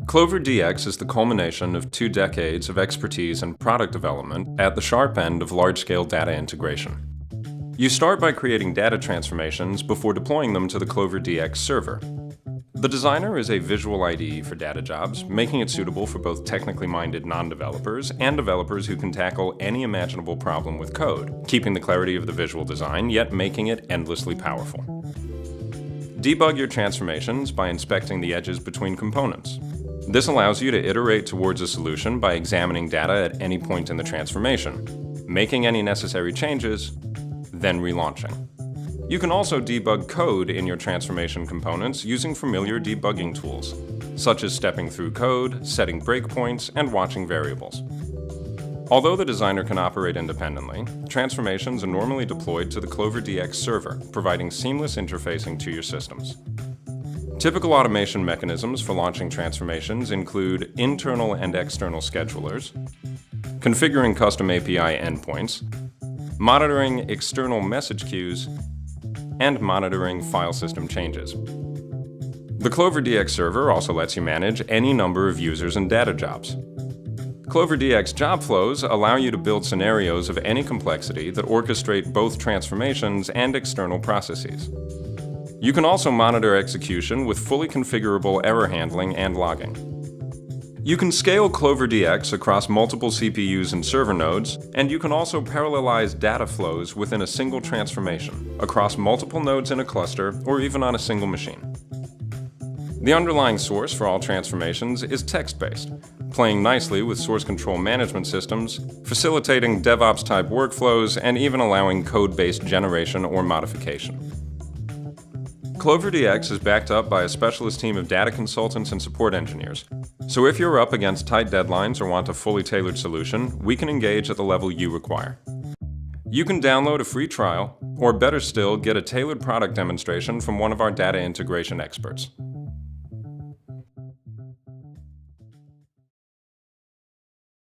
CloverDX is the culmination of 2 decades of expertise in product development at the sharp end of large-scale data integration. You start by creating data transformations before deploying them to the CloverDX server. The Designer is a visual IDE for data jobs, making it suitable for both technically minded non-developers and developers who can tackle any imaginable problem with code, keeping the clarity of the visual design, yet making it endlessly powerful. Debug your transformations by inspecting the edges between components. This allows you to iterate towards a solution by examining data at any point in the transformation, making any necessary changes, then relaunching. You can also debug code in your transformation components using familiar debugging tools, such as stepping through code, setting breakpoints, and watching variables. Although the Designer can operate independently, transformations are normally deployed to the CloverDX server, providing seamless interfacing to your systems. Typical automation mechanisms for launching transformations include internal and external schedulers, configuring custom API endpoints, monitoring external message queues, and monitoring file system changes. The CloverDX server also lets you manage any number of users and data jobs. CloverDX job flows allow you to build scenarios of any complexity that orchestrate both transformations and external processes. You can also monitor execution with fully configurable error handling and logging. You can scale CloverDX across multiple CPUs and server nodes, and you can also parallelize data flows within a single transformation, across multiple nodes in a cluster, or even on a single machine. The underlying source for all transformations is text-based, playing nicely with source control management systems, facilitating DevOps-type workflows, and even allowing code-based generation or modification. CloverDX is backed up by a specialist team of data consultants and support engineers, so if you're up against tight deadlines or want a fully tailored solution, we can engage at the level you require. You can download a free trial, or better still, get a tailored product demonstration from one of our data integration experts.